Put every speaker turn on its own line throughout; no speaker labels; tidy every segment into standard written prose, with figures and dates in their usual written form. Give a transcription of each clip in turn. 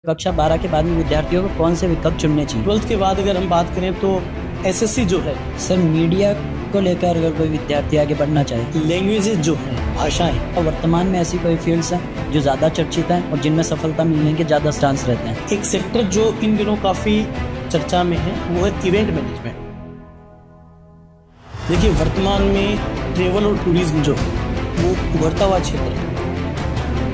कक्षा 12 के बाद में विद्यार्थियों को कौन से विकल्प चुनने चाहिए?
12th के बाद अगर हम बात करें तो एसएससी जो है,
सर मीडिया को लेकर अगर कोई विद्यार्थी आगे बढ़ना चाहे,
लैंग्वेजेस जो है, भाषाएं,
और वर्तमान में ऐसी कोई फील्ड्स हैं जो ज़्यादा चर्चित हैं और जिनमें सफलता मिलने के ज़्यादा चांस रहते हैं?
एक सेक्टर जो इन दिनों काफ़ी चर्चा में है वो है इवेंट मैनेजमेंट। देखिए, वर्तमान में ट्रेवल और टूरिज्म जो है वो उभरता हुआ क्षेत्र है।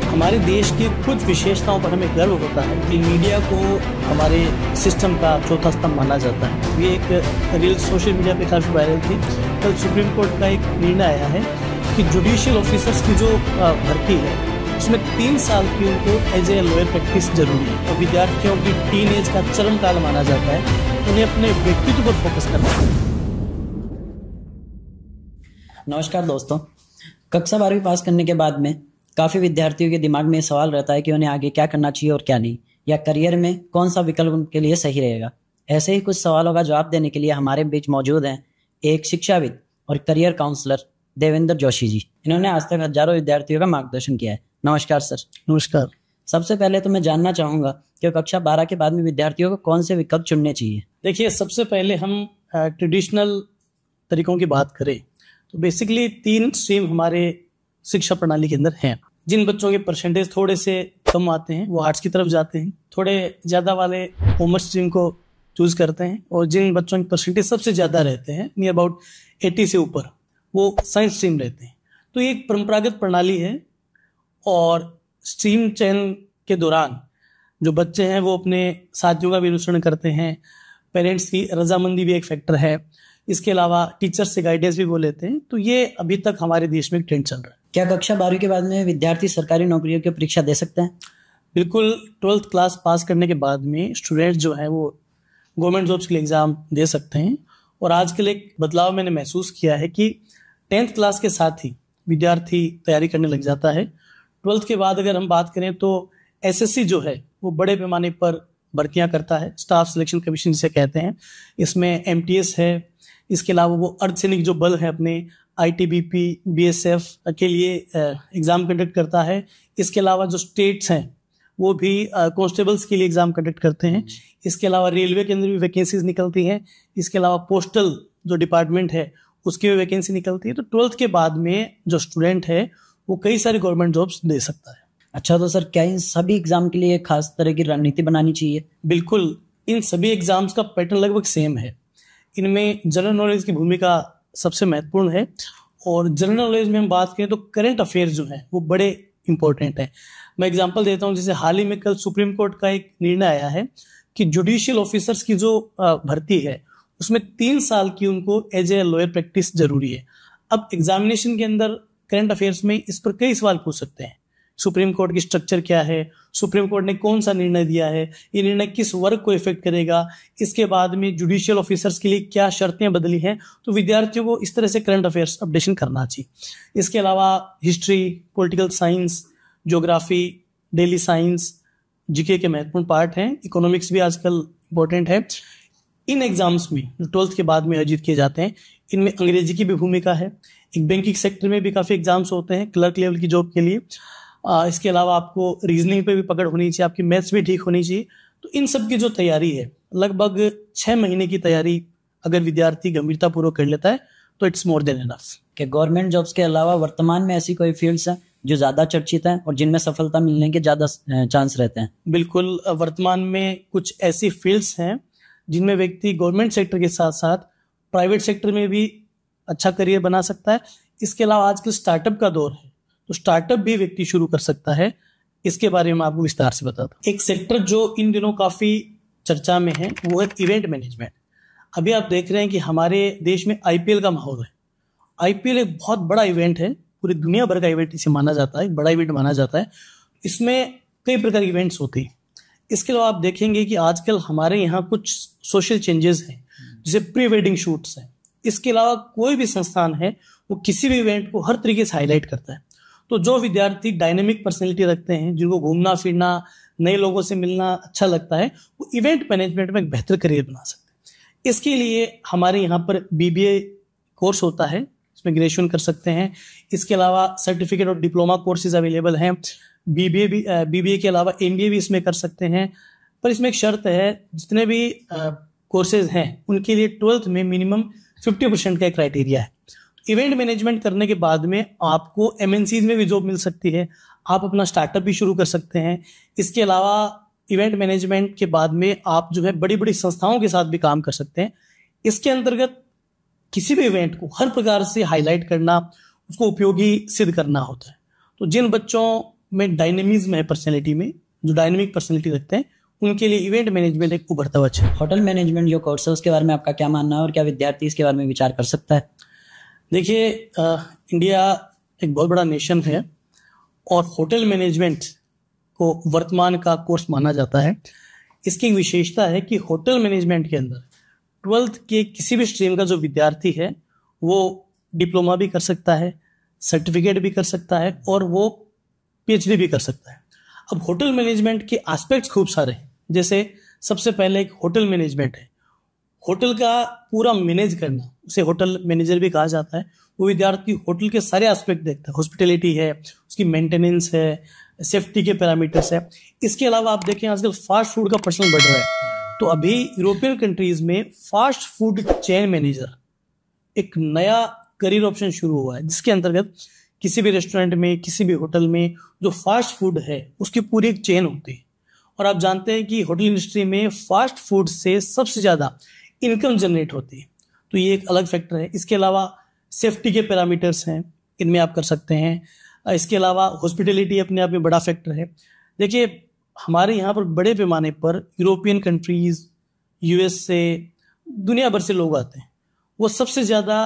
हमारे देश की कुछ विशेषताओं पर हमें गर्व होता है कि मीडिया को हमारे सिस्टम का चौथा स्तंभ माना जाता है। ये एक रील सोशल मीडिया पे काफ़ी वायरल थी। कल सुप्रीम कोर्ट का एक निर्णय आया है कि जुडिशियल ऑफिसर्स की जो भर्ती है उसमें 3 साल की उनको एज ए लॉयर प्रैक्टिस जरूरी है। और विद्यार्थियों की टीन एज का चरम काल माना जाता है, उन्हें अपने व्यक्तित्व पर फोकस करना है।
नमस्कार दोस्तों, कक्षा 12वीं पास करने के बाद में काफ़ी विद्यार्थियों के दिमाग में सवाल रहता है कि उन्हें आगे क्या करना चाहिए और क्या नहीं, या करियर में कौन सा विकल्प उनके लिए सही रहेगा। ऐसे ही कुछ सवालों का जवाब देने के लिए हमारे बीच मौजूद हैं एक शिक्षाविद और करियर काउंसलर देवेंद्र जोशी जी। इन्होंने आज तक हजारों विद्यार्थियों का मार्गदर्शन किया है। नमस्कार सर।
नमस्कार।
सबसे पहले तो मैं जानना चाहूँगा कि कक्षा 12 के बाद में विद्यार्थियों को कौन से विकल्प चुनने चाहिए?
देखिए, सबसे पहले हम ट्रेडिशनल तरीकों की बात करें तो बेसिकली 3 स्ट्रीम हमारे शिक्षा प्रणाली के अंदर हैं। जिन बच्चों के परसेंटेज थोड़े से कम आते हैं वो आर्ट्स की तरफ जाते हैं, थोड़े ज़्यादा वाले कॉमर्स स्ट्रीम को चूज करते हैं, और जिन बच्चों के परसेंटेज सबसे ज़्यादा रहते हैं नियर अबाउट 80 से ऊपर, वो साइंस स्ट्रीम रहते हैं। तो ये एक परंपरागत प्रणाली है, और स्ट्रीम चयन के दौरान जो बच्चे हैं वो अपने साथियों का भी अनुसरण करते हैं। पेरेंट्स की रजामंदी भी एक फैक्टर है। इसके अलावा टीचर्स से गाइडेंस भी वो लेते हैं। तो ये अभी तक हमारे देश में एक ट्रेंड चल रहा है।
क्या कक्षा 12वीं के बाद में विद्यार्थी सरकारी नौकरियों की परीक्षा दे सकते हैं?
बिल्कुल। 12th क्लास पास करने के बाद में स्टूडेंट्स जो है वो गवर्नमेंट जॉब्स के लिए एग्जाम दे सकते हैं। और आजकल एक बदलाव मैंने महसूस किया है कि 10th क्लास के साथ ही विद्यार्थी तैयारी करने लग जाता है। 12th के बाद अगर हम बात करें तो एसएससी जो है वो बड़े पैमाने पर भर्तियां करता है, स्टाफ सिलेक्शन कमीशन जिसे कहते हैं। इसमें एमटीएस है, इसके अलावा वो अर्धसैनिक जो बल है अपने आईटीबीपी, बीएसएफ के लिए एग्ज़ाम कंडक्ट करता है। इसके अलावा जो स्टेट्स हैं वो भी कांस्टेबल्स के लिए एग्ज़ाम कंडक्ट करते हैं। इसके अलावा रेलवे के अंदर भी वैकेंसीज निकलती हैं। इसके अलावा पोस्टल जो डिपार्टमेंट है उसकी भी वैकेंसी निकलती है। तो 12th के बाद में जो स्टूडेंट है वो कई सारे गवर्नमेंट जॉब्स दे सकता है।
अच्छा, तो सर क्या इन सभी एग्जाम के लिए खास तरह की रणनीति बनानी चाहिए?
बिल्कुल। इन सभी एग्जाम्स का पैटर्न लगभग सेम है। इनमें जनरल नॉलेज की भूमिका सबसे महत्वपूर्ण है, और जनरल नॉलेज में हम बात करें तो करंट अफेयर्स जो हैं वो बड़े इंपॉर्टेंट हैं। मैं एग्जांपल देता हूं, जैसे हाल ही में कल सुप्रीम कोर्ट का एक निर्णय आया है कि जुडिशियल ऑफिसर्स की जो भर्ती है उसमें 3 साल की उनको एज ए लॉयर प्रैक्टिस जरूरी है। अब एग्जामिनेशन के अंदर करंट अफेयर्स में इस पर कई सवाल पूछ सकते हैं। सुप्रीम कोर्ट की स्ट्रक्चर क्या है, सुप्रीम कोर्ट ने कौन सा निर्णय दिया है, ये निर्णय किस वर्ग को इफेक्ट करेगा, इसके बाद में जुडिशियल ऑफिसर्स के लिए क्या शर्तें बदली हैं। तो विद्यार्थियों को इस तरह से करंट अफेयर्स अपडेशन करना चाहिए। इसके अलावा history, political science, geography, daily science, GK के महत्वपूर्ण पार्ट हैं। इकोनॉमिक्स भी आजकल इम्पोर्टेंट है। इन एग्जाम्स में जो 12th के बाद में आयोजित किए जाते हैं इनमें अंग्रेजी की भी भूमिका है। एक बैंकिंग सेक्टर में भी काफ़ी एग्जाम्स होते हैं क्लर्क लेवल की जॉब के लिए। इसके अलावा आपको रीजनिंग पे भी पकड़ होनी चाहिए, आपकी मैथ्स भी ठीक होनी चाहिए। तो इन सब की जो तैयारी है, लगभग 6 महीने की तैयारी अगर विद्यार्थी गंभीरतापूर्वक कर लेता है तो इट्स मोर देन इनफ।
कि गवर्नमेंट जॉब्स के अलावा वर्तमान में ऐसी कोई फील्ड्स हैं जो ज़्यादा चर्चित हैं और जिनमें सफलता मिलने के ज़्यादा चांस रहते हैं?
बिल्कुल। वर्तमान में कुछ ऐसी फील्ड्स हैं जिनमें व्यक्ति गवर्नमेंट सेक्टर के साथ साथ प्राइवेट सेक्टर में भी अच्छा करियर बना सकता है। इसके अलावा आजकल स्टार्टअप का दौर है, तो स्टार्टअप भी व्यक्ति शुरू कर सकता है। इसके बारे में आपको विस्तार से बताता हूं। एक सेक्टर जो इन दिनों काफ़ी चर्चा में है वो है इवेंट मैनेजमेंट। अभी आप देख रहे हैं कि हमारे देश में आईपीएल का माहौल है। आईपीएल एक बहुत बड़ा इवेंट है, पूरी दुनिया भर का इवेंट इसे माना जाता है, एक बड़ा इवेंट माना जाता है। इसमें कई प्रकार के इवेंट्स होते हैं। इसके अलावा आप देखेंगे कि आजकल हमारे यहाँ कुछ सोशल चेंजेस हैं, जैसे प्री वेडिंग शूट्स हैं। इसके अलावा कोई भी संस्थान है वो किसी भी इवेंट को हर तरीके से हाईलाइट करता है। तो जो विद्यार्थी डायनेमिक पर्सनैलिटी रखते हैं, जिनको घूमना फिरना, नए लोगों से मिलना अच्छा लगता है, वो इवेंट मैनेजमेंट में एक बेहतर करियर बना सकते हैं। इसके लिए हमारे यहाँ पर बीबीए कोर्स होता है, इसमें ग्रेजुएशन कर सकते हैं। इसके अलावा सर्टिफिकेट और डिप्लोमा कोर्सेज अवेलेबल हैं। बीबीए के अलावा एमबीए भी इसमें कर सकते हैं। पर इसमें एक शर्त है, जितने भी कोर्सेज हैं उनके लिए 12th में मिनिमम 50% का क्राइटेरिया है। इवेंट मैनेजमेंट करने के बाद में आपको एमएनसीज में भी जॉब मिल सकती है, आप अपना स्टार्टअप भी शुरू कर सकते हैं। इसके अलावा इवेंट मैनेजमेंट के बाद में आप जो है बड़ी बड़ी संस्थाओं के साथ भी काम कर सकते हैं। इसके अंतर्गत किसी भी इवेंट को हर प्रकार से हाईलाइट करना, उसको उपयोगी सिद्ध करना होता है। तो जिन बच्चों में डायनेमिज्म है पर्सनैलिटी में, जो डायनेमिक पर्सनैलिटी रखते हैं, उनके लिए इवेंट मैनेजमेंट एक उभरता हुआ है।
होटल मैनेजमेंट जो कोर्स है उसके बारे में आपका क्या मानना है और क्या विद्यार्थी इसके बारे में विचार कर सकता है?
देखिए, इंडिया एक बहुत बड़ा नेशन है और होटल मैनेजमेंट को वर्तमान का कोर्स माना जाता है। इसकी एक विशेषता है कि होटल मैनेजमेंट के अंदर 12th के किसी भी स्ट्रीम का जो विद्यार्थी है वो डिप्लोमा भी कर सकता है, सर्टिफिकेट भी कर सकता है और वो पीएचडी भी कर सकता है। अब होटल मैनेजमेंट के एस्पेक्ट्स खूब सारे हैं। जैसे सबसे पहले एक होटल मैनेजमेंट है, होटल का पूरा मैनेज करना, उसे होटल मैनेजर भी कहा जाता है। वो विद्यार्थी होटल के सारे एस्पेक्ट देखता है, हॉस्पिटैलिटी है, उसकी मेंटेनेंस है, सेफ्टी के पैरामीटर्स है। इसके अलावा आप देखें आजकल फास्ट फूड का प्रचलन बढ़ रहा है, तो अभी यूरोपियन कंट्रीज में फास्ट फूड चेन मैनेजर एक नया करियर ऑप्शन शुरू हुआ है, जिसके अंतर्गत किसी भी रेस्टोरेंट में, किसी भी होटल में जो फास्ट फूड है उसकी पूरी एक चेन होती है। और आप जानते हैं कि होटल इंडस्ट्री में फास्ट फूड से सबसे ज़्यादा इनकम जनरेट होती है, तो ये एक अलग फैक्टर है। इसके अलावा सेफ्टी के पैरामीटर्स हैं, इनमें आप कर सकते हैं। इसके अलावा हॉस्पिटैलिटी अपने आप में बड़ा फैक्टर है। देखिए, हमारे यहाँ पर बड़े पैमाने पर यूरोपियन कंट्रीज, यूएसए, दुनिया भर से लोग आते हैं। वो सबसे ज़्यादा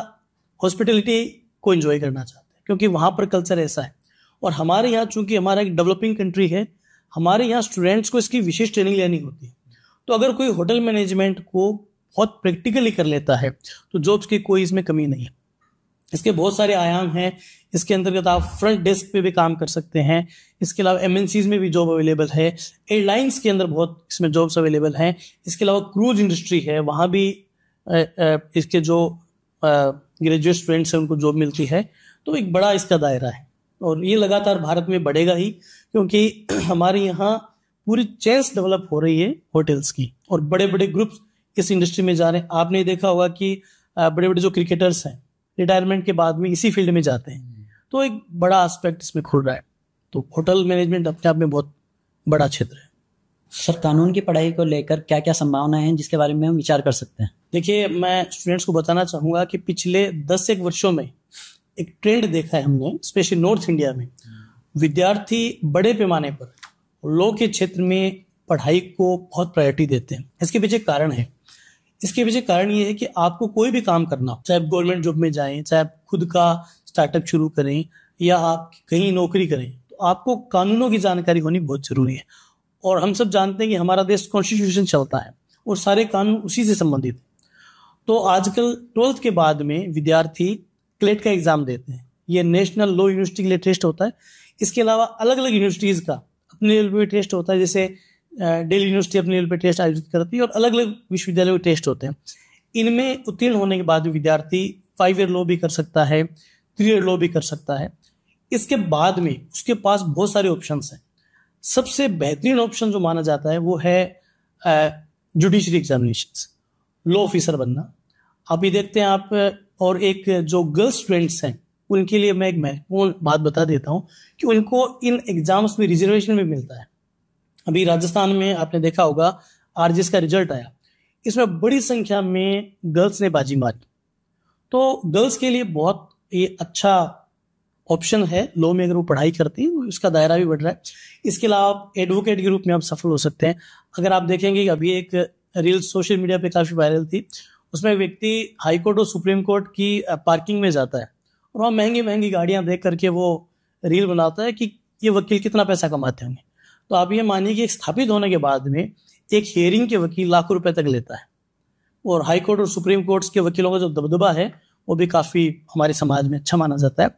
हॉस्पिटैलिटी को एंजॉय करना चाहते हैं क्योंकि वहाँ पर कल्चर ऐसा है। और हमारे यहाँ चूंकि हमारा एक डेवलपिंग कंट्री है, हमारे यहाँ स्टूडेंट्स को इसकी विशेष ट्रेनिंग लेनी होती है। तो अगर कोई होटल मैनेजमेंट को बहुत प्रैक्टिकली कर लेता है तो जॉब्स की कोई इसमें कमी नहीं है। इसके बहुत सारे आयाम हैं। इसके अंतर्गत आप फ्रंट डेस्क पे भी काम कर सकते हैं। इसके अलावा एमएनसीज में भी जॉब अवेलेबल है, एयरलाइंस के अंदर बहुत इसमें जॉब्स अवेलेबल हैं। इसके अलावा क्रूज इंडस्ट्री है, वहाँ भी इसके जो ग्रेजुएट स्टूडेंट्स हैं उनको जॉब मिलती है। तो एक बड़ा इसका दायरा है और ये लगातार भारत में बढ़ेगा ही, क्योंकि हमारे यहाँ पूरी चेन्स डेवलप हो रही है होटल्स की और बड़े बड़े ग्रुप्स इस इंडस्ट्री में जा रहे हैं। आपने देखा होगा कि बड़े बड़े जो क्रिकेटर्स हैं रिटायरमेंट के बाद में इसी फील्ड में जाते हैं, तो एक बड़ा एस्पेक्ट इसमें खुल रहा है। तो होटल मैनेजमेंट अपने आप में बहुत बड़ा क्षेत्र है।
सर, कानून की पढ़ाई को लेकर क्या क्या संभावनाएं हैं जिसके बारे में हम विचार कर सकते हैं?
देखिए, मैं स्टूडेंट्स को बताना चाहूँगा कि पिछले 10 एक वर्षों में एक ट्रेंड देखा है हमने, स्पेशली नॉर्थ इंडिया में। विद्यार्थी बड़े पैमाने पर लॉ के क्षेत्र में पढ़ाई को बहुत प्रायोरिटी देते हैं। इसके पीछे कारण है। इसके पीछे कारण ये है कि आपको कोई भी काम करना हो, चाहे आप गवर्नमेंट जॉब में जाएं, चाहे आप खुद का स्टार्टअप शुरू करें या आप कहीं नौकरी करें, तो आपको कानूनों की जानकारी होनी बहुत जरूरी है। और हम सब जानते हैं कि हमारा देश कॉन्स्टिट्यूशन चलता है और सारे कानून उसी से संबंधित है। तो आजकल 12th के बाद में विद्यार्थी क्लेट का एग्जाम देते हैं। ये नेशनल लॉ यूनिवर्सिटी के लिए टेस्ट होता है। इसके अलावा अलग अलग यूनिवर्सिटीज़ का अपने लेवल पे टेस्ट होता है, जैसे दिल्ली यूनिवर्सिटी अपने लेवल पे टेस्ट आयोजित करती है और अलग अलग विश्वविद्यालयों के टेस्ट होते हैं। इनमें उत्तीर्ण होने के बाद विद्यार्थी 5 ईयर लॉ भी कर सकता है, 3 ईयर लॉ भी कर सकता है। इसके बाद में उसके पास बहुत सारे ऑप्शंस हैं। सबसे बेहतरीन ऑप्शन जो माना जाता है वो है जुडिशरी एग्जामिनेशंस, लॉ ऑफिसर बनना। आप ये देखते हैं आप, और एक जो गर्ल्स स्टूडेंट्स हैं उनके लिए मैं एक महत्वपूर्ण बात बता देता हूँ कि उनको इन एग्जाम्स में रिजर्वेशन भी मिलता है। अभी राजस्थान में आपने देखा होगा आरजीएस का रिजल्ट आया, इसमें बड़ी संख्या में गर्ल्स ने बाजी मारी। तो गर्ल्स के लिए बहुत ये अच्छा ऑप्शन है लॉ में, अगर वो पढ़ाई करती हैं उसका दायरा भी बढ़ रहा है। इसके अलावा आप एडवोकेट के रूप में आप सफल हो सकते हैं। अगर आप देखेंगे कि अभी एक रील सोशल मीडिया पे काफ़ी वायरल थी, उसमें एक व्यक्ति हाई कोर्ट और सुप्रीम कोर्ट की पार्किंग में जाता है और वहाँ महंगी महंगी गाड़ियाँ देख करके वो रील बनाता है कि ये वकील कितना पैसा कमाते होंगे। तो आप ये मानिए कि स्थापित होने के बाद में एक हियरिंग के वकील लाखों रुपए तक लेता है। और हाई कोर्ट और सुप्रीम कोर्ट्स के वकीलों का जो दबदबा है वो भी काफ़ी हमारे समाज में अच्छा माना जाता है।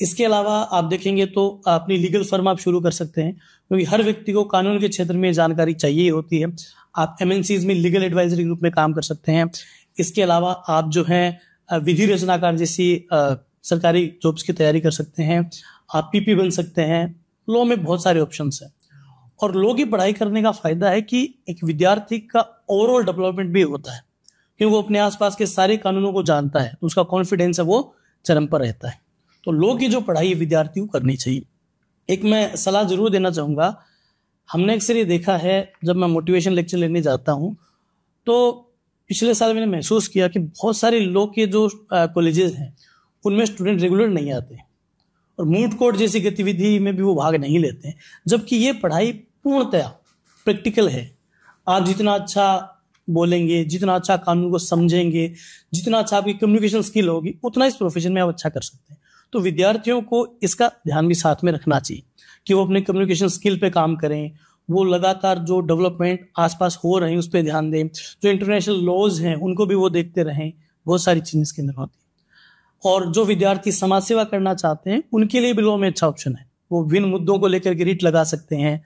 इसके अलावा आप देखेंगे तो अपनी लीगल फर्म आप शुरू कर सकते हैं, क्योंकि हर व्यक्ति को कानून के क्षेत्र में जानकारी चाहिए होती है। आप एमएनसीज में लीगल एडवाइजरी के रूप में काम कर सकते हैं। इसके अलावा आप जो है विधि रचनाकार जैसी सरकारी जॉब्स की तैयारी कर सकते हैं। आप पीपी बन सकते हैं, लॉ में बहुत सारे ऑप्शंस हैं। और लॉ की पढ़ाई करने का फायदा है कि एक विद्यार्थी का ओवरऑल डेवलपमेंट भी होता है, क्योंकि वो अपने आसपास के सारे कानूनों को जानता है, तो उसका कॉन्फिडेंस है वो चरम पर रहता है। तो लॉ की जो पढ़ाई विद्यार्थी को करनी चाहिए। एक मैं सलाह जरूर देना चाहूँगा, हमने अक्सर ये देखा है जब मैं मोटिवेशन लेक्चर लेने जाता हूँ, तो पिछले साल मैंने महसूस किया कि बहुत सारे लॉ के जो कॉलेजेस हैं उनमें स्टूडेंट रेगुलर नहीं आते और मूट कोर्ट जैसी गतिविधि में भी वो भाग नहीं लेते हैं, जबकि ये पढ़ाई पूर्णतया प्रैक्टिकल है। आप जितना अच्छा बोलेंगे, जितना अच्छा कानून को समझेंगे, जितना अच्छा आपकी कम्युनिकेशन स्किल होगी, उतना इस प्रोफेशन में आप अच्छा कर सकते हैं। तो विद्यार्थियों को इसका ध्यान भी साथ में रखना चाहिए कि वो अपने कम्युनिकेशन स्किल पे काम करें, वो लगातार जो डेवलपमेंट आसपास हो रहे हैं उस पर ध्यान दें, जो इंटरनेशनल लॉज हैं उनको भी वो देखते रहें। बहुत सारी चीज़ें इसके अंदर होती हैं। और जो विद्यार्थी समाज सेवा करना चाहते हैं उनके लिए भी लॉ में अच्छा ऑप्शन है। वो विभिन्न मुद्दों को लेकर के रिट लगा सकते हैं,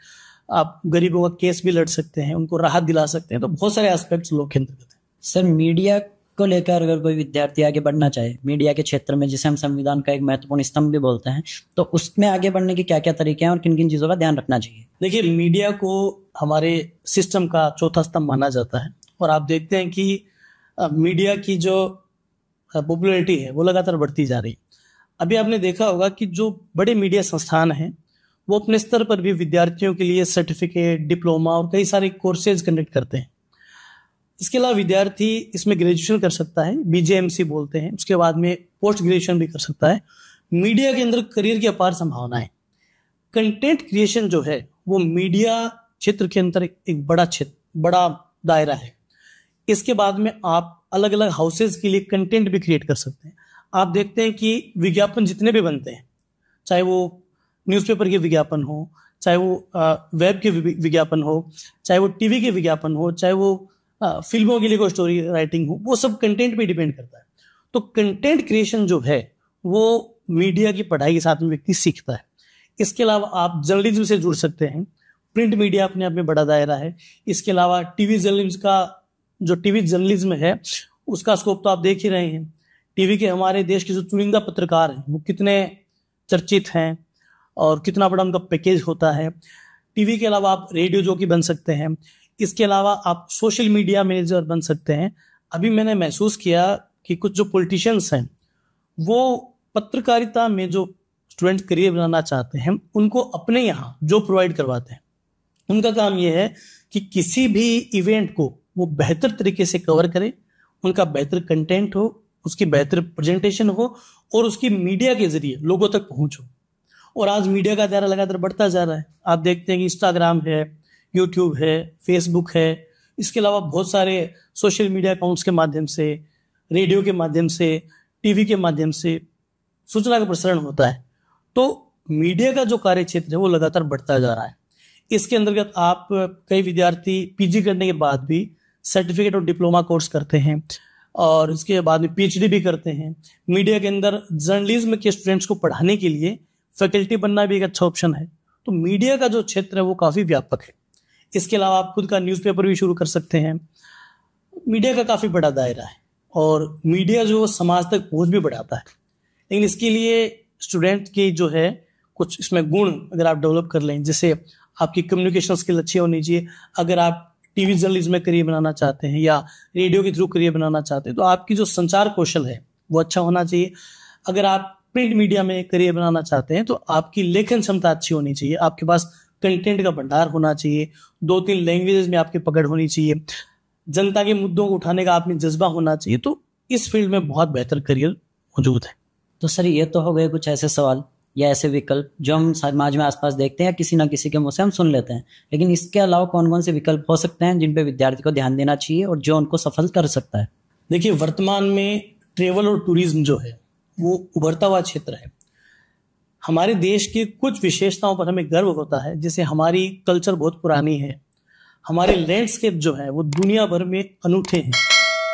आप गरीबों का केस भी लड़ सकते हैं, उनको राहत दिला सकते हैं। तो बहुत सारे एस्पेक्ट्स लॉ के अंतर्गत हैं।
सर, मीडिया को लेकर अगर कोई विद्यार्थी आगे बढ़ना चाहे, मीडिया के क्षेत्र में जिसे हम संविधान का एक महत्वपूर्ण स्तंभ भी बोलते हैं, तो उसमें आगे बढ़ने के क्या क्या तरीके हैं और किन किन चीज़ों का ध्यान रखना चाहिए?
देखिए, मीडिया को हमारे सिस्टम का चौथा स्तंभ माना जाता है और आप देखते हैं कि मीडिया की जो पॉपुलैरिटी है वो लगातार बढ़ती जा रही है। अभी आपने देखा होगा कि जो बड़े मीडिया संस्थान हैं वो अपने स्तर पर भी विद्यार्थियों के लिए सर्टिफिकेट, डिप्लोमा और कई सारे कोर्सेज कंडक्ट करते हैं। इसके अलावा विद्यार्थी इसमें ग्रेजुएशन कर सकता है, बीजेएमसी बोलते हैं, उसके बाद में पोस्ट ग्रेजुएशन भी कर सकता है। मीडिया के अंदर करियर की अपार संभावनाएं। कंटेंट क्रिएशन जो है वो मीडिया क्षेत्र के अंदर एक बड़ा दायरा है। इसके बाद में आप अलग अलग हाउसेज के लिए कंटेंट भी क्रिएट कर सकते हैं। आप देखते हैं कि विज्ञापन जितने भी बनते हैं, चाहे वो न्यूज़पेपर के विज्ञापन हो, चाहे वो वेब के विज्ञापन हो, चाहे वो टीवी के विज्ञापन हो, चाहे वो फिल्मों के लिए कोई स्टोरी राइटिंग हो, वो सब कंटेंट पे डिपेंड करता है। तो कंटेंट क्रिएशन जो है वो मीडिया की पढ़ाई के साथ में व्यक्ति सीखता है। इसके अलावा आप जर्नलिज्म से जुड़ सकते हैं। प्रिंट मीडिया अपने आप में बड़ा दायरा है। इसके अलावा टीवी जर्नलिज्म का जो टीवी जर्नलिज्म है उसका स्कोप तो आप देख ही रहे हैं। टीवी के हमारे देश के जो चुनिंदा पत्रकार हैं वो कितने चर्चित हैं और कितना बड़ा उनका पैकेज होता है। टीवी के अलावा आप रेडियो जॉकी बन सकते हैं। इसके अलावा आप सोशल मीडिया मैनेजर बन सकते हैं। अभी मैंने महसूस किया कि कुछ जो पॉलिटिशियंस हैं वो पत्रकारिता में जो स्टूडेंट करियर बनाना चाहते हैं उनको अपने यहाँ जो प्रोवाइड करवाते हैं, उनका काम ये है कि किसी भी इवेंट को वो बेहतर तरीके से कवर करें, उनका बेहतर कंटेंट हो, उसकी बेहतर प्रेजेंटेशन हो और उसकी मीडिया के जरिए लोगों तक पहुंच हो। और आज मीडिया का दायरा लगातार बढ़ता जा रहा है। आप देखते हैं कि इंस्टाग्राम है, यूट्यूब है, फेसबुक है, इसके अलावा बहुत सारे सोशल मीडिया अकाउंट्स के माध्यम से, रेडियो के माध्यम से, टीवी के माध्यम से सूचना का प्रसारण होता है। तो मीडिया का जो कार्य क्षेत्र है वो लगातार बढ़ता जा रहा है। इसके अंतर्गत आप कई विद्यार्थी पीजी करने के बाद भी सर्टिफिकेट और डिप्लोमा कोर्स करते हैं और इसके बाद में पीएचडी भी करते हैं। मीडिया के अंदर जर्नलिज्म के स्टूडेंट्स को पढ़ाने के लिए फैकल्टी बनना भी एक अच्छा ऑप्शन है। तो मीडिया का जो क्षेत्र है वो काफ़ी व्यापक है। इसके अलावा आप खुद का न्यूज़पेपर भी शुरू कर सकते हैं। मीडिया का काफ़ी बड़ा दायरा है और मीडिया जो समाज तक पहुंच भी बढ़ाता है। लेकिन इसके लिए स्टूडेंट की जो है कुछ इसमें गुण अगर आप डेवलप कर लें, जैसे आपकी कम्युनिकेशन स्किल अच्छी होनी चाहिए। अगर आप टीवी जर्नलिज्म में करियर बनाना चाहते हैं या रेडियो के थ्रू करियर बनाना चाहते हैं तो आपकी जो संचार कौशल है वो अच्छा होना चाहिए। अगर आप प्रिंट मीडिया में करियर बनाना चाहते हैं तो आपकी लेखन क्षमता अच्छी होनी चाहिए, आपके पास कंटेंट का भंडार होना चाहिए, 2-3 लैंग्वेजेस में आपकी पकड़ होनी चाहिए, जनता के मुद्दों को उठाने का आप में जज्बा होना चाहिए। तो इस फील्ड में बहुत बेहतर करियर मौजूद है।
तो सर, ये तो हो गए कुछ ऐसे सवाल या ऐसे विकल्प जो हम समाज में आसपास देखते हैं या किसी ना किसी के मुंह से हम सुन लेते हैं, लेकिन इसके अलावा कौन कौन से विकल्प हो सकते हैं जिन पे विद्यार्थी को ध्यान देना चाहिए और जो उनको सफल कर सकता है?
देखिए, वर्तमान में ट्रेवल और टूरिज्म जो है वो उभरता हुआ क्षेत्र है। हमारे देश की कुछ विशेषताओं पर हमें गर्व होता है, जैसे हमारी कल्चर बहुत पुरानी है, हमारे लैंडस्केप जो है वो दुनिया भर में अनूठे हैं।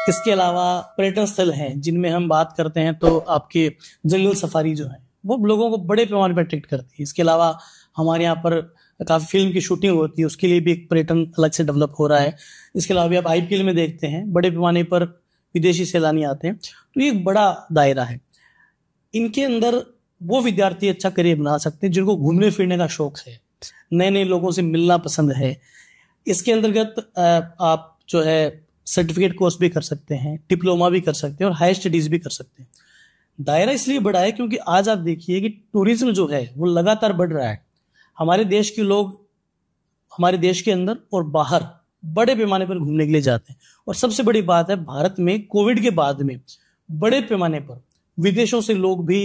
इसके अलावा पर्यटन स्थल हैं जिनमें हम बात करते हैं तो आपके जंगल सफारी जो है वो लोगों को बड़े पैमाने पर अट्रैक्ट करती है। इसके अलावा हमारे यहाँ पर काफ़ी फिल्म की शूटिंग होती है, उसके लिए भी एक पर्यटन अलग से डेवलप हो रहा है। इसके अलावा भी आप आईपीएल में देखते हैं बड़े पैमाने पर विदेशी सैलानी आते हैं। तो ये एक बड़ा दायरा है। इनके अंदर वो विद्यार्थी अच्छा करियर बना सकते हैं जिनको घूमने फिरने का शौक है, नए नए लोगों से मिलना पसंद है। इसके अंतर्गत आप जो है सर्टिफिकेट कोर्स भी कर सकते हैं, डिप्लोमा भी कर सकते हैं और हायर स्टडीज भी कर सकते हैं। दायरा इसलिए बड़ा है क्योंकि आज आप देखिए कि टूरिज्म जो है वो लगातार बढ़ रहा है। हमारे देश के लोग हमारे देश के अंदर और बाहर बड़े पैमाने पर घूमने के लिए जाते हैं। और सबसे बड़ी बात है, भारत में कोविड के बाद में बड़े पैमाने पर विदेशों से लोग भी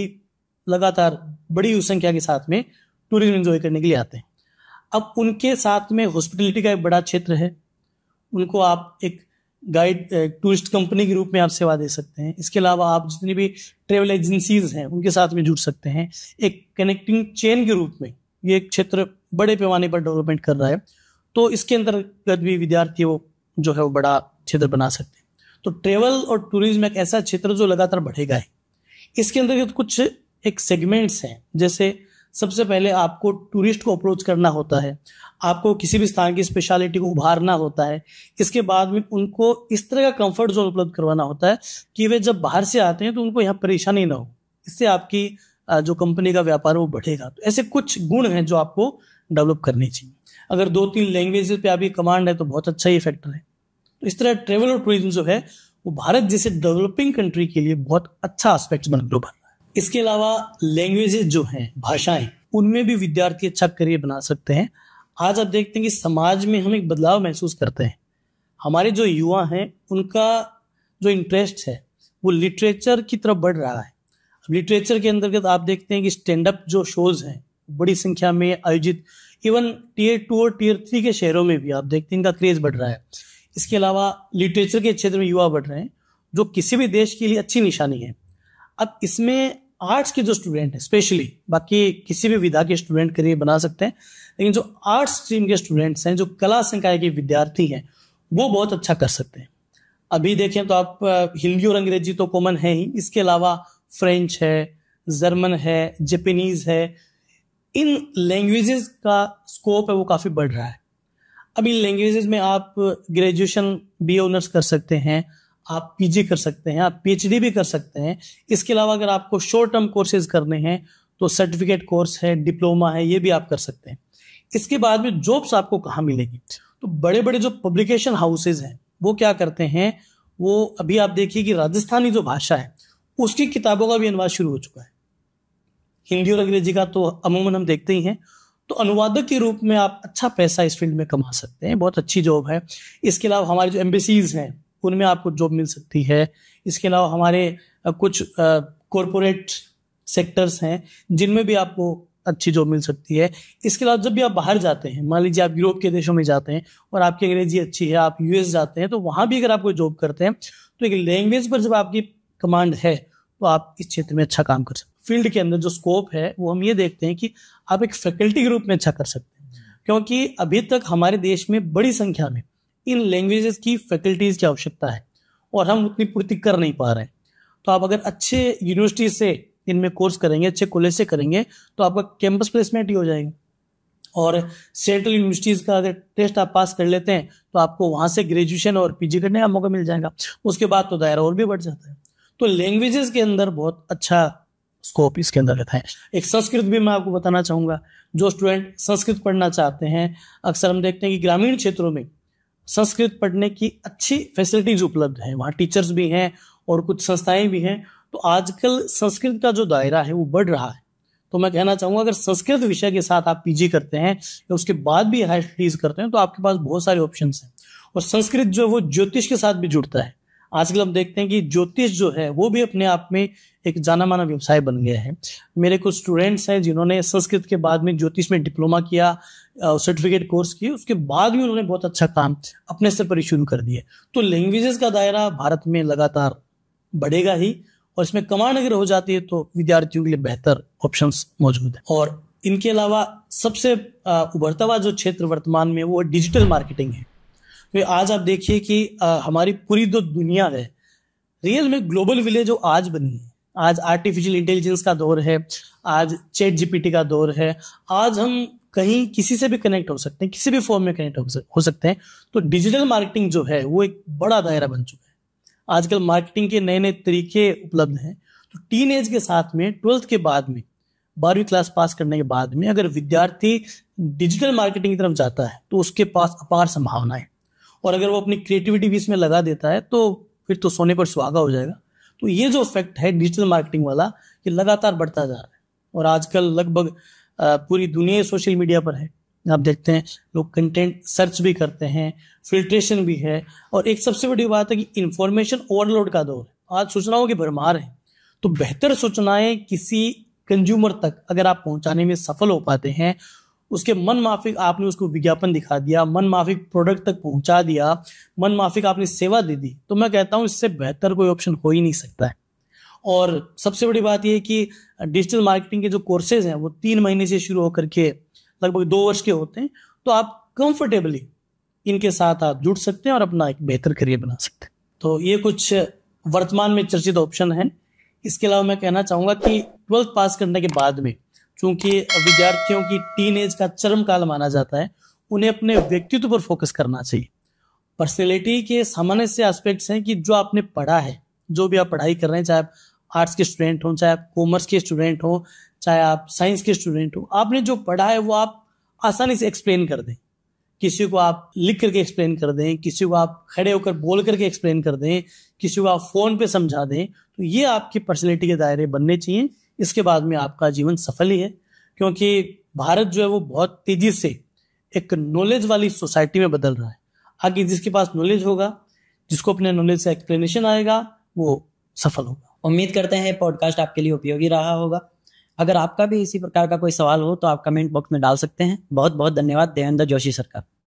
लगातार बड़ी संख्या के साथ में टूरिज्म एंजॉय करने के लिए आते हैं। अब उनके साथ में हॉस्पिटलिटी का एक बड़ा क्षेत्र है, उनको आप एक गाइड टूरिस्ट कंपनी के रूप में आप सेवा दे सकते हैं। इसके अलावा आप जितनी भी ट्रेवल एजेंसीज हैं उनके साथ में जुड़ सकते हैं। एक कनेक्टिंग चेन के रूप में ये एक क्षेत्र बड़े पैमाने पर डेवलपमेंट कर रहा है, तो इसके अंतर्गत भी विद्यार्थी वो जो है वो बड़ा क्षेत्र बना सकते हैं। तो ट्रेवल और टूरिज्म एक ऐसा क्षेत्र जो लगातार बढ़ेगा है। इसके अंतर्गत कुछ एक सेगमेंट्स हैं, जैसे सबसे पहले आपको टूरिस्ट को अप्रोच करना होता है, आपको किसी भी स्थान की स्पेशलिटी को उभारना होता है। इसके बाद में उनको इस तरह का कंफर्ट जोन उपलब्ध करवाना होता है कि वे जब बाहर से आते हैं तो उनको यहाँ परेशानी ना हो। इससे आपकी जो कंपनी का व्यापार वो बढ़ेगा। तो ऐसे कुछ गुण हैं जो आपको डेवलप करने चाहिए। अगर 2-3 लैंग्वेजेस पे आपकी कमांड है तो बहुत अच्छा ही फैक्टर है। तो इस तरह ट्रेवल और टूरिज्म जो है वो भारत जैसे डेवलपिंग कंट्री के लिए बहुत अच्छा एस्पेक्ट बन रहा है। इसके अलावा लैंग्वेजेस जो हैं, भाषाएं, उनमें भी विद्यार्थी अच्छा करियर बना सकते हैं। आज आप देखते हैं कि समाज में हम एक बदलाव महसूस करते हैं। हमारे जो युवा हैं उनका जो इंटरेस्ट है वो लिटरेचर की तरफ बढ़ रहा है। अब लिटरेचर के अंतर्गत आप देखते हैं कि स्टैंड अप जो शोज हैं बड़ी संख्या में आयोजित, इवन Tier 2 और Tier 3 के शहरों में भी आप देखते हैं इनका क्रेज बढ़ रहा है। इसके अलावा लिटरेचर के क्षेत्र में युवा बढ़ रहे हैं, जो किसी भी देश के लिए अच्छी निशानी है। अब इसमें आर्ट्स के जो स्टूडेंट हैं स्पेशली, बाकी किसी भी विधा के स्टूडेंट करियर बना सकते हैं, लेकिन जो आर्ट्स स्ट्रीम के स्टूडेंट्स हैं, जो कला संकाय के विद्यार्थी हैं, वो बहुत अच्छा कर सकते हैं। अभी देखें तो आप हिंदी और अंग्रेजी तो कॉमन है ही, इसके अलावा फ्रेंच है, जर्मन है, जापानीज है। इन लैंग्वेजेस का स्कोप है वो काफ़ी बढ़ रहा है। अब इन लैंग्वेजेस में आप ग्रेजुएशन BA ऑनर्स कर सकते हैं, आप PG कर सकते हैं, आप PhD भी कर सकते हैं। इसके अलावा अगर आपको शॉर्ट टर्म कोर्सेज करने हैं तो सर्टिफिकेट कोर्स है, डिप्लोमा है, ये भी आप कर सकते हैं। इसके बाद में जॉब्स आपको कहाँ मिलेगी? तो बड़े बड़े जो पब्लिकेशन हाउसेज हैं वो क्या करते हैं, वो अभी आप देखिए कि राजस्थानी जो भाषा है उसकी किताबों का भी अनुवाद शुरू हो चुका है। हिंदी और अंग्रेजी का तो अमूमन हम देखते ही हैं। तो अनुवादक के रूप में आप अच्छा पैसा इस फील्ड में कमा सकते हैं, बहुत अच्छी जॉब है। इसके अलावा हमारे जो एम्बेसीज हैं उनमें आपको जॉब मिल सकती है। इसके अलावा हमारे कुछ कॉरपोरेट सेक्टर्स हैं जिनमें भी आपको अच्छी जॉब मिल सकती है। इसके अलावा जब भी आप बाहर जाते हैं, मान लीजिए आप यूरोप के देशों में जाते हैं और आपकी अंग्रेजी अच्छी है, आप US जाते हैं, तो वहाँ भी अगर आप कोई जॉब करते हैं तो एक लैंग्वेज पर जब आपकी कमांड है तो आप इस क्षेत्र में अच्छा काम कर सकते हैं। फील्ड के अंदर जो स्कोप है वो हम ये देखते हैं कि आप एक फैकल्टी के रूप में अच्छा कर सकते हैं, क्योंकि अभी तक हमारे देश में बड़ी संख्या में इन लैंग्वेजेस की फैकल्टीज की आवश्यकता है और हम उतनी पूर्ति कर नहीं पा रहे हैं। तो आप अगर अच्छे यूनिवर्सिटी से इनमें कोर्स करेंगे, अच्छे कॉलेज से करेंगे, तो आपका कैंपस प्लेसमेंट ही हो जाएगा। और सेंट्रल यूनिवर्सिटीज का अगर टेस्ट आप पास कर लेते हैं तो आपको वहां से ग्रेजुएशन और PG करने का मौका मिल जाएगा। उसके बाद तो दायरा और भी बढ़ जाता है। तो लैंग्वेजेस के अंदर बहुत अच्छा स्कोप इसके अंदर है। एक संस्कृत भी मैं आपको बताना चाहूँगा। जो स्टूडेंट संस्कृत पढ़ना चाहते हैं, अक्सर हम देखते हैं कि ग्रामीण क्षेत्रों में संस्कृत पढ़ने की अच्छी फैसिलिटीज उपलब्ध है, वहाँ टीचर्स भी हैं और कुछ संस्थाएं भी हैं। तो आजकल संस्कृत का जो दायरा है वो बढ़ रहा है। तो मैं कहना चाहूँगा अगर संस्कृत विषय के साथ आप PG करते हैं या उसके बाद भी हायर स्टडीज करते हैं तो आपके पास बहुत सारे ऑप्शंस हैं। और संस्कृत जो है वो ज्योतिष के साथ भी जुड़ता है। आजकल हम देखते हैं कि ज्योतिष जो है वो भी अपने आप में एक जाना माना व्यवसाय बन गया है। मेरे कुछ स्टूडेंट्स हैं जिन्होंने संस्कृत के बाद में ज्योतिष में डिप्लोमा किया, सर्टिफिकेट कोर्स किए, उसके बाद भी उन्होंने बहुत अच्छा काम अपने स्तर पर ही शुरू कर दिए। तो लैंग्वेजेस का दायरा भारत में लगातार बढ़ेगा ही, और इसमें कमांड अगर हो जाती है तो विद्यार्थियों के लिए बेहतर ऑप्शंस मौजूद है। और इनके अलावा सबसे उभरता हुआ जो क्षेत्र वर्तमान में वो डिजिटल मार्केटिंग है। तो आज आप देखिए कि हमारी पूरी जो दुनिया है रियल में ग्लोबल विलेज जो आज बनी है। आज आर्टिफिशियल इंटेलिजेंस का दौर है, आज ChatGPT का दौर है। आज हम कहीं किसी से भी कनेक्ट हो सकते हैं, किसी भी फॉर्म में कनेक्ट हो सकते हैं। तो डिजिटल मार्केटिंग जो है वो एक बड़ा दायरा बन चुका है। आजकल मार्केटिंग के नए नए तरीके उपलब्ध हैं। तो टीन एज के साथ में 12th के बाद में 12वीं क्लास पास करने के बाद में अगर विद्यार्थी डिजिटल मार्केटिंग की तरफ जाता है तो उसके पास अपार संभावनाएं, और अगर वो अपनी क्रिएटिविटी भी इसमें लगा देता है तो फिर तो सोने पर सुहागा हो जाएगा। तो ये जो फैक्ट है डिजिटल मार्केटिंग वाला, ये लगातार बढ़ता जा रहा है और आजकल लगभग पूरी दुनिया सोशल मीडिया पर है। आप देखते हैं लोग कंटेंट सर्च भी करते हैं, फिल्ट्रेशन भी है, और एक सबसे बड़ी बात है कि इंफॉर्मेशन ओवरलोड का दौर है। आज सूचनाओं की भरमार है, तो बेहतर सूचनाएं किसी कंज्यूमर तक अगर आप पहुंचाने में सफल हो पाते हैं, उसके मन माफिक आपने उसको विज्ञापन दिखा दिया, मन माफिक प्रोडक्ट तक पहुंचा दिया, मन माफिक आपने सेवा दे दी, तो मैं कहता हूं इससे बेहतर कोई ऑप्शन हो ही नहीं सकता है। और सबसे बड़ी बात यह है कि डिजिटल मार्केटिंग के जो कोर्सेज हैं वो 3 महीने से शुरू होकर के लगभग 2 वर्ष के होते हैं, तो आप कंफर्टेबली इनके साथ आप जुड़ सकते हैं और अपना एक बेहतर करियर बना सकते हैं। तो ये कुछ वर्तमान में चर्चित ऑप्शन है। इसके अलावा मैं कहना चाहूंगा कि 12th पास करने के बाद में, चूंकि विद्यार्थियों की टीन एज का चरम काल माना जाता है, उन्हें अपने व्यक्तित्व पर फोकस करना चाहिए। पर्सनैलिटी के सामान्य से एस्पेक्ट्स हैं कि जो आपने पढ़ा है, जो भी आप पढ़ाई कर रहे हैं, चाहे आप आर्ट्स के स्टूडेंट हो, चाहे आप कॉमर्स के स्टूडेंट हो, चाहे आप साइंस के स्टूडेंट हो, आपने जो पढ़ा है वो आप आसानी से एक्सप्लेन कर दें। किसी को आप लिख करके एक्सप्लेन कर दें, किसी को आप खड़े होकर बोल करके एक्सप्लेन कर दें, किसी को आप फोन पे समझा दें, तो ये आपकी पर्सनैलिटी के दायरे बनने चाहिए। इसके बाद में आपका जीवन सफल ही है, क्योंकि भारत जो है वो बहुत तेजी से एक नॉलेज वाली सोसाइटी में बदल रहा है। आगे जिसके पास नॉलेज होगा, जिसको अपने नॉलेज से एक्सप्लेनेशन आएगा, वो सफल होगा।
उम्मीद करते हैं पॉडकास्ट आपके लिए उपयोगी रहा होगा। अगर आपका भी इसी प्रकार का कोई सवाल हो तो आप कमेंट बॉक्स में डाल सकते हैं। बहुत बहुत धन्यवाद देवेंद्र जोशी सर का।